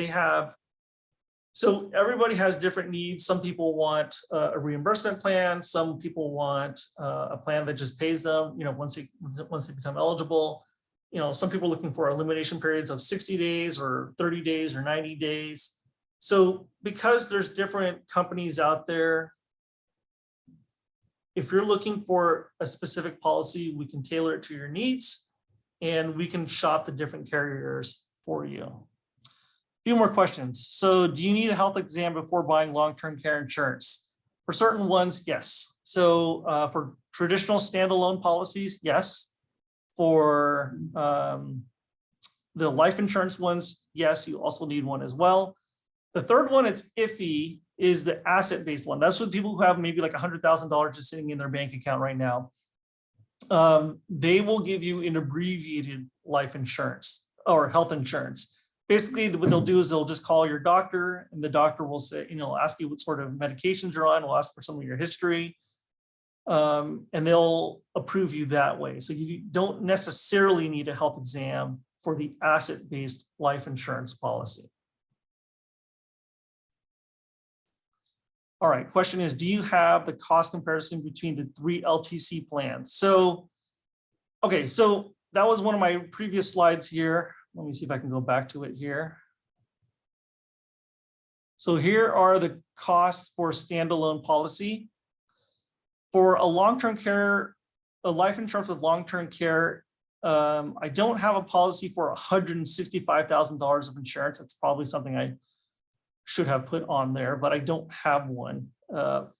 So everybody has different needs. Some people want a reimbursement plan. Some people want a plan that just pays them, once they become eligible. Some people are looking for elimination periods of 60 days or 30 days or 90 days. So because there's different companies out there, if you're looking for a specific policy, we can tailor it to your needs and we can shop the different carriers for you. Few more questions. So do you need a health exam before buying long-term care insurance? For certain ones, yes. So for traditional standalone policies, yes. For the life insurance ones, yes, you also need one as well. The third one, it's iffy, is the asset-based one. That's what people who have maybe like $100,000 just sitting in their bank account right now. They will give you an abbreviated life insurance or health insurance. basically what they'll do is they'll just call your doctor, and the doctor will say, ask you what sort of medications you're on, will ask for some of your history. And they'll approve you that way. So you don't necessarily need a health exam for the asset-based life insurance policy. All right, question is, do you have the cost comparison between the 3 LTC plans? So, okay, so that was one of my previous slides here. Let me see if I can go back to it here. So here are the costs for standalone policy. For a long-term care, a life insurance with long-term care, I don't have a policy for $165,000 of insurance. That's probably something I should have put on there, but I don't have one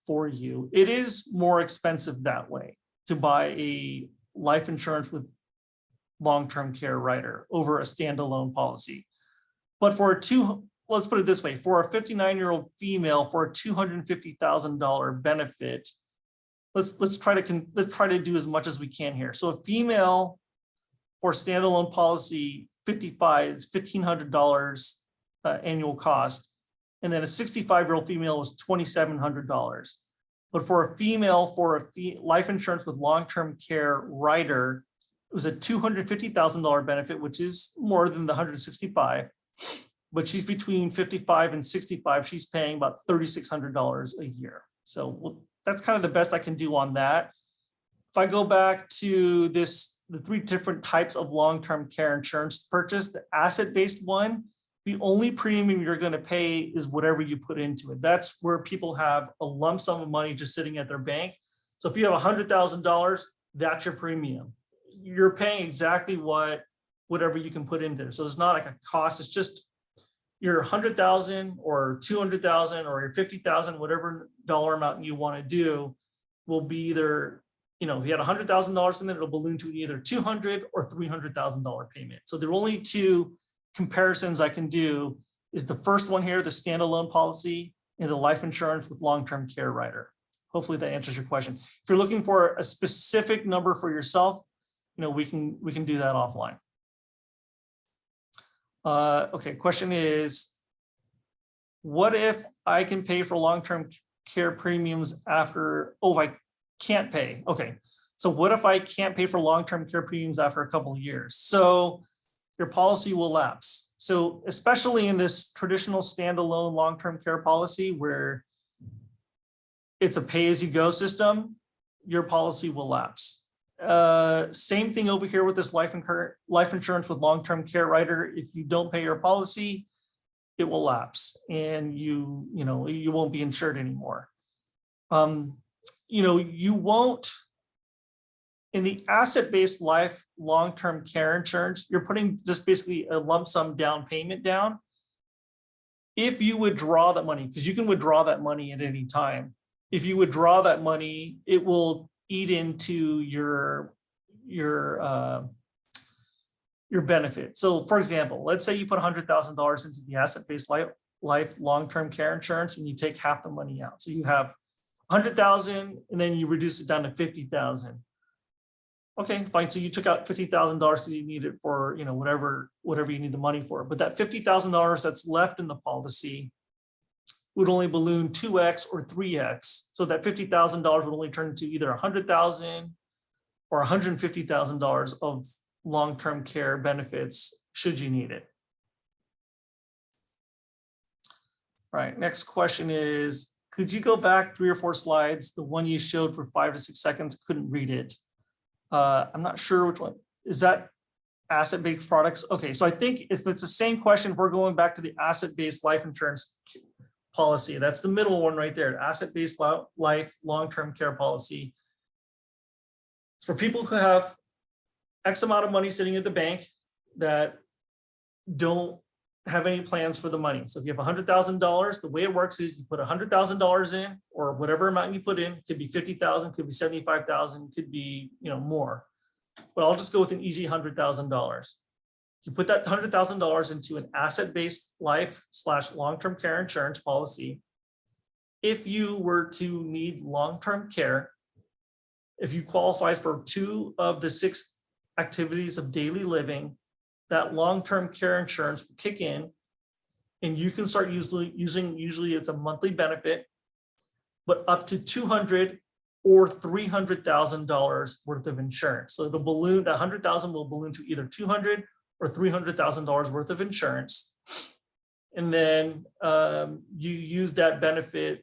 for you. It is more expensive that way to buy a life insurance with long-term care rider over a standalone policy. But for let's put it this way, for a 59-year-old female for a $250,000 benefit, let's try to do as much as we can here. So a female for standalone policy 55 is $1,500 annual cost. And then a 65-year-old female was $2,700. But for a female for a life insurance with long-term care rider, it was a $250,000 benefit, which is more than the 165. But she's between 55 and 65. She's paying about $3,600 a year. So that's kind of the best I can do on that. If I go back to the 3 different types of long-term care insurance purchase, the asset-based one, the only premium you're going to pay is whatever you put into it. That's where people have a lump sum of money just sitting at their bank. So if you have $100,000, that's your premium. You're paying exactly whatever you can put in there. So it's not like a cost. It's just your $100,000 or $200,000 or your $50,000, whatever dollar amount you want to do, will be either, if you had $100,000 in there, it'll balloon to either $200,000 or $300,000 payment. So there are only 2 comparisons I can do. Is the first one here, the standalone policy, and the life insurance with long-term care rider. Hopefully that answers your question. If you're looking for a specific number for yourself, we can do that offline. Okay, question is, what if I can pay for long-term care premiums after, I can't pay. Okay, so what if I can't pay for long-term care premiums after a couple of years? So your policy will lapse. So especially in this traditional standalone long-term care policy where it's a pay-as-you-go system, your policy will lapse. Same thing over here with this life insurance with long-term care rider. If you don't pay your policy, it will lapse and you won't be insured anymore. You won't. In the asset-based life long-term care insurance, you're putting just basically a lump sum down payment down. If you withdraw that money, because you can withdraw that money at any time. If you withdraw that money, it will eat into your benefit. So for example, let's say you put $100,000 into the asset-based life long-term care insurance and you take half the money out. So you have $100,000 and then you reduce it down to $50,000. Okay, fine. So you took out $50,000 because you need it for whatever you need the money for. But that $50,000 that's left in the policy would only balloon 2x or 3x. So that $50,000 would only turn into either $100,000 or $150,000 of long-term care benefits should you need it. All right, next question is, could you go back 3 or 4 slides? The one you showed for 5 to 6 seconds, couldn't read it. I'm not sure which one. Is that asset-based products? Okay, so I think if it's the same question, we're going back to the asset-based life insurance policy. That's the middle one right there, asset-based life long-term care policy. It's for people who have X amount of money sitting at the bank that don't have any plans for the money. So if you have $100,000, the way it works is you put $100,000 in, or whatever amount you put in. It could be 50,000, could be 75,000, could be more. But I'll just go with an easy $100,000. You put that $100,000 into an asset-based life / long-term care insurance policy. If you were to need long-term care, if you qualify for 2 of the 6 activities of daily living, that long-term care insurance will kick in, and you can start using, usually it's a monthly benefit, but up to $200,000 or $300,000 worth of insurance. So the balloon, the 100,000 will balloon to either $200,000 or $300,000 worth of insurance. And then you use that benefit,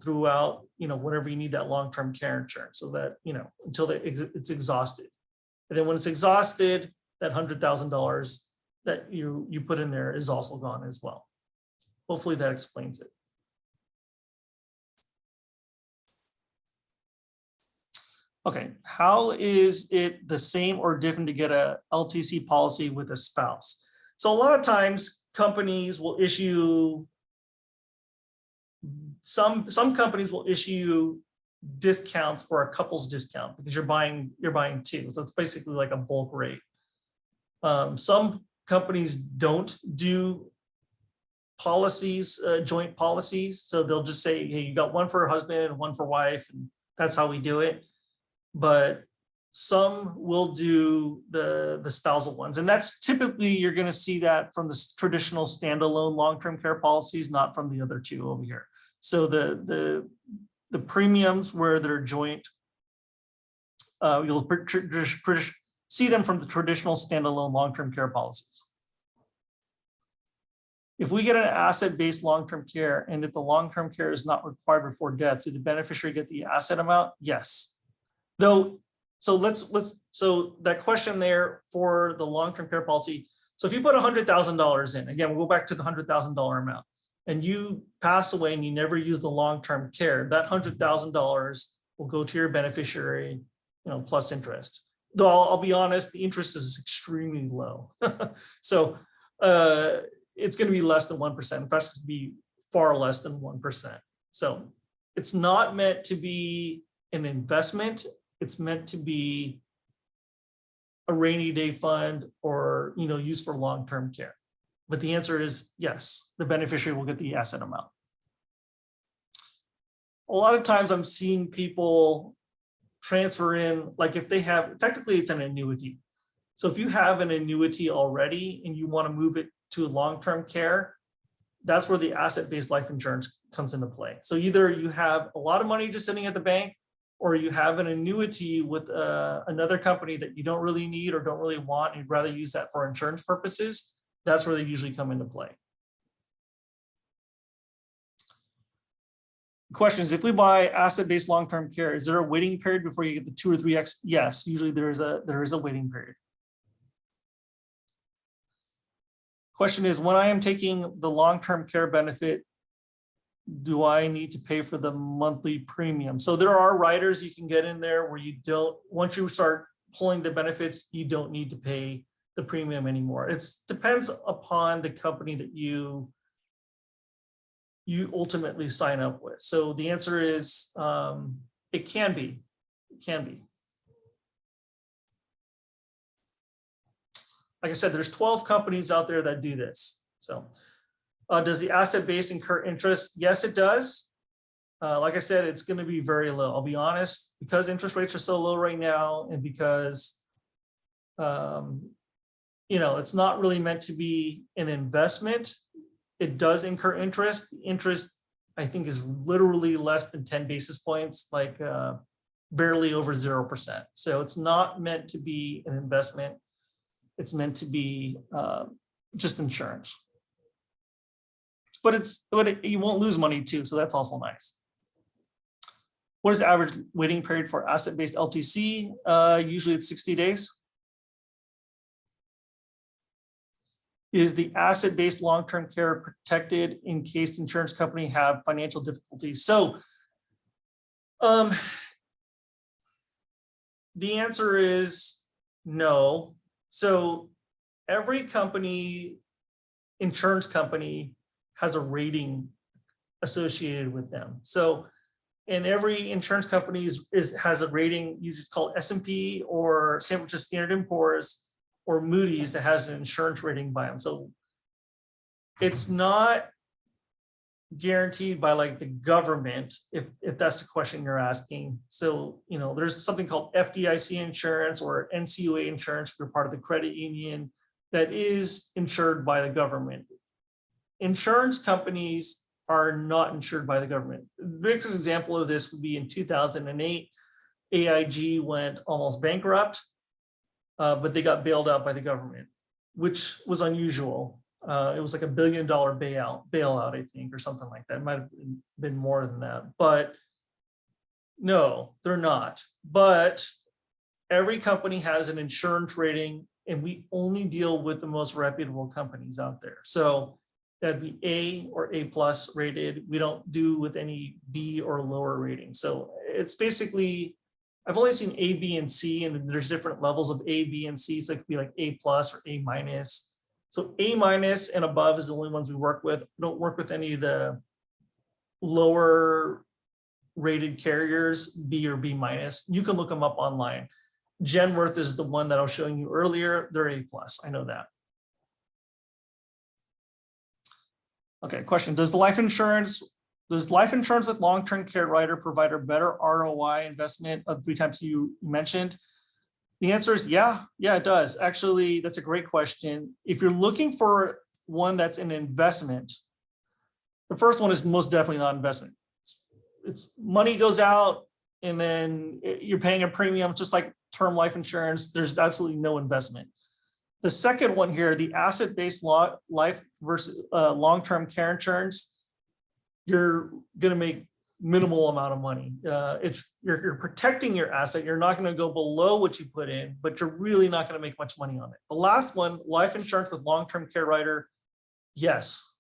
throughout, whenever you need that long-term care insurance, so that, until it's exhausted. And then when it's exhausted, that $100,000 that you put in there is also gone as well. Hopefully that explains it. Okay, how is it the same or different to get a LTC policy with a spouse? So a lot of times companies will issue, some companies will issue discounts for a couple's discount because you're buying two. So it's basically like a bulk rate. Some companies don't do policies, joint policies. So they'll just say, hey, you got one for husband and one for wife, and that's how we do it. But some will do the spousal ones. And that's typically, you're going to see that from the traditional standalone long-term care policies, not from the other two over here. So the premiums where they're joint, you'll see them from the traditional standalone long-term care policies. If we get an asset-based long-term care, and if the long-term care is not required before death, do the beneficiary get the asset amount? Yes. Though, so so that question there for the long-term care policy. So if you put $100,000 in, again, we'll go back to the $100,000 amount, and you pass away and you never use the long-term care, that $100,000 will go to your beneficiary, plus interest. Though I'll be honest, the interest is extremely low. So it's going to be less than 1%. In fact, it's going to be far less than 1%. So it's not meant to be an investment. It's meant to be a rainy day fund or, used for long-term care. But the answer is yes, the beneficiary will get the asset amount. A lot of times I'm seeing people transfer in, like if they have, technically it's an annuity. So if you have an annuity already and you want to move it to long-term care, that's where the asset-based life insurance comes into play. So either you have a lot of money just sitting at the bank, or you have an annuity with another company that you don't really need or don't really want, and you'd rather use that for insurance purposes. That's where they usually come into play. The question is, if we buy asset-based long-term care, is there a waiting period before you get the 2 or 3x? Yes, usually there is a waiting period. Question is, when I am taking the long-term care benefit, do I need to pay for the monthly premium? So there are riders you can get in there where you don't, once you start pulling the benefits, you don't need to pay the premium anymore. It depends upon the company that you ultimately sign up with. So the answer is it can be. Like I said, there's 12 companies out there that do this. So does the asset base incur interest? Yes, it does. Like I said, it's going to be very low. I'll be honest, because interest rates are so low right now, and because it's not really meant to be an investment. It does incur interest. The interest, I think, is literally less than 10 basis points, like barely over 0%. So it's not meant to be an investment. It's meant to be just insurance. But you won't lose money too, so that's also nice. What is the average waiting period for asset-based LTC? Usually it's 60 days. Is the asset-based long-term care protected in case the insurance company have financial difficulties? So the answer is no. So every company, insurance company, has a rating associated with them. So, and every insurance company has a rating, usually called S&P or Standard & Poor's or Moody's, that has an insurance rating by them. So it's not guaranteed by like the government, if that's the question you're asking. So, there's something called FDIC insurance or NCUA insurance if you're part of the credit union. that is insured by the government. Insurance companies are not insured by the government. The biggest example of this would be in 2008, AIG went almost bankrupt, but they got bailed out by the government, which was unusual. It was like $1 billion bailout, I think, or something like that. It might have been more than that, but no, they're not. But every company has an insurance rating, and we only deal with the most reputable companies out there. So that'd be A or A+ rated. We don't do with any B or lower rating. So it's basically, I've only seen A, B, and C, and then there's different levels of A, B, and C. So it could be like A+ or A-. So A- and above is the only ones we work with. We don't work with any of the lower rated carriers, B or B-. You can look them up online. Genworth is the one that I was showing you earlier. They're A+, I know that. Okay, question, does life insurance with long-term care rider provide a better ROI investment of the 3 types you mentioned? The answer is yeah, it does. Actually, that's a great question. If you're looking for one that's an investment, the first one is most definitely not investment. It's money goes out and then you're paying a premium, just like term life insurance. There's absolutely no investment. The second one here, the asset-based life versus long-term care insurance, you're going to make minimal amount of money. You're protecting your asset. You're not going to go below what you put in, but you're really not going to make much money on it. The last one, life insurance with long-term care rider, yes.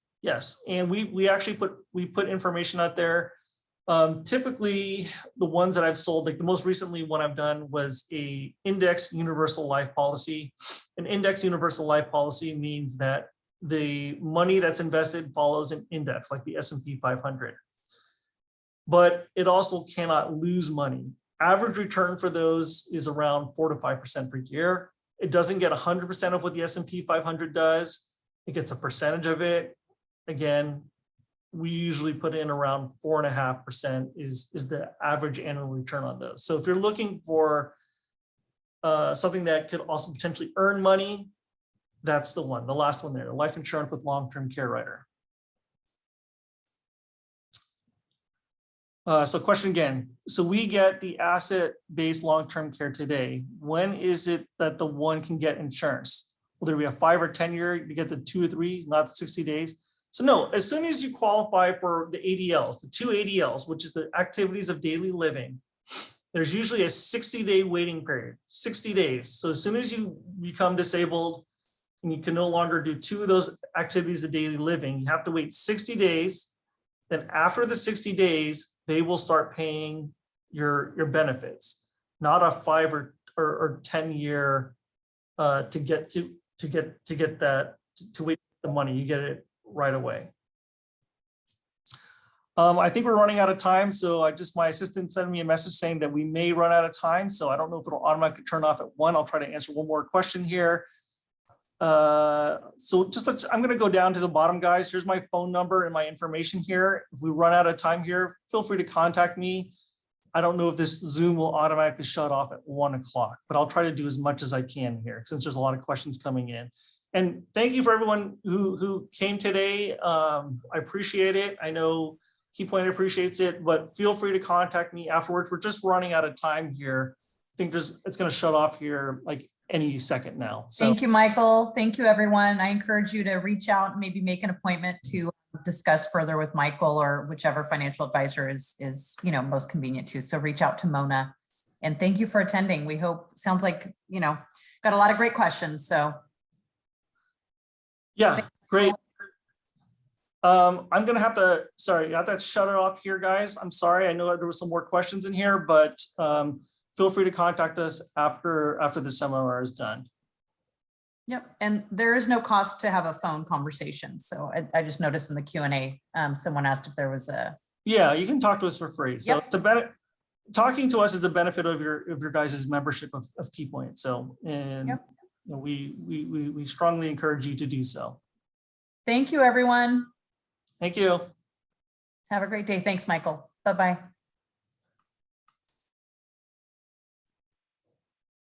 And we actually put information out there. Typically, the ones that I've sold, like the most recently one I've done was a index universal life policy. An index universal life policy means that the money that's invested follows an index like the S&P 500. But it also cannot lose money. Average return for those is around 4 to 5% per year. It doesn't get 100% of what the S&P 500 does. It gets a percentage of it. Again, we usually put in around 4.5% is the average annual return on those. So if you're looking for something that could also potentially earn money, that's the one, the last one there, the life insurance with long-term care rider. So question again, so we get the asset-based long-term care today. When is it that the one can get insurance? Will there be a 5 or 10 year, you get the 2 or 3, not 60 days? So no, as soon as you qualify for the ADLs, the 2 ADLs, which is the activities of daily living, there's usually a 60-day waiting period, 60 days. So as soon as you become disabled and you can no longer do 2 of those activities of daily living, you have to wait 60 days. Then after the 60 days, they will start paying your benefits, not a 5 or 10 year to wait the money. You get it right away. I think we're running out of time, so my assistant sent me a message saying that we may run out of time. So I don't know if it'll automatically turn off at 1. I'll try to answer one more question here. So I'm going to go down to the bottom, guys. Here's my phone number and my information here. If we run out of time here, feel free to contact me. I don't know if this Zoom will automatically shut off at 1 o'clock, but I'll try to do as much as I can here since there's a lot of questions coming in. And thank you for everyone who came today. I appreciate it. I know KeyPoint appreciates it, but feel free to contact me afterwards. We're just running out of time here. I think it's going to shut off here like any second now. So
thank you, Michael. Thank you, everyone. I encourage you to reach out and maybe make an appointment to discuss further with Michael or whichever financial advisor is most convenient to. So reach out to Mona. And thank you for attending. We hope, sounds like, got a lot of great questions. So
yeah, great. I'm going to have to, sorry, I have to shut it off here, guys. I'm sorry. I know there was some more questions in here, but feel free to contact us after the seminar is done.
Yep. And there is no cost to have a phone conversation. So I just noticed in the Q&A, someone asked if there was a.
Yeah, you can talk to us for free. So
yep.
It's a benefit. Talking to us is the benefit of your guys' membership of KeyPoint. So, and
yep.
we strongly encourage you to do so.
Thank you, everyone.
Thank you.
Have a great day. Thanks, Michael. Bye-bye.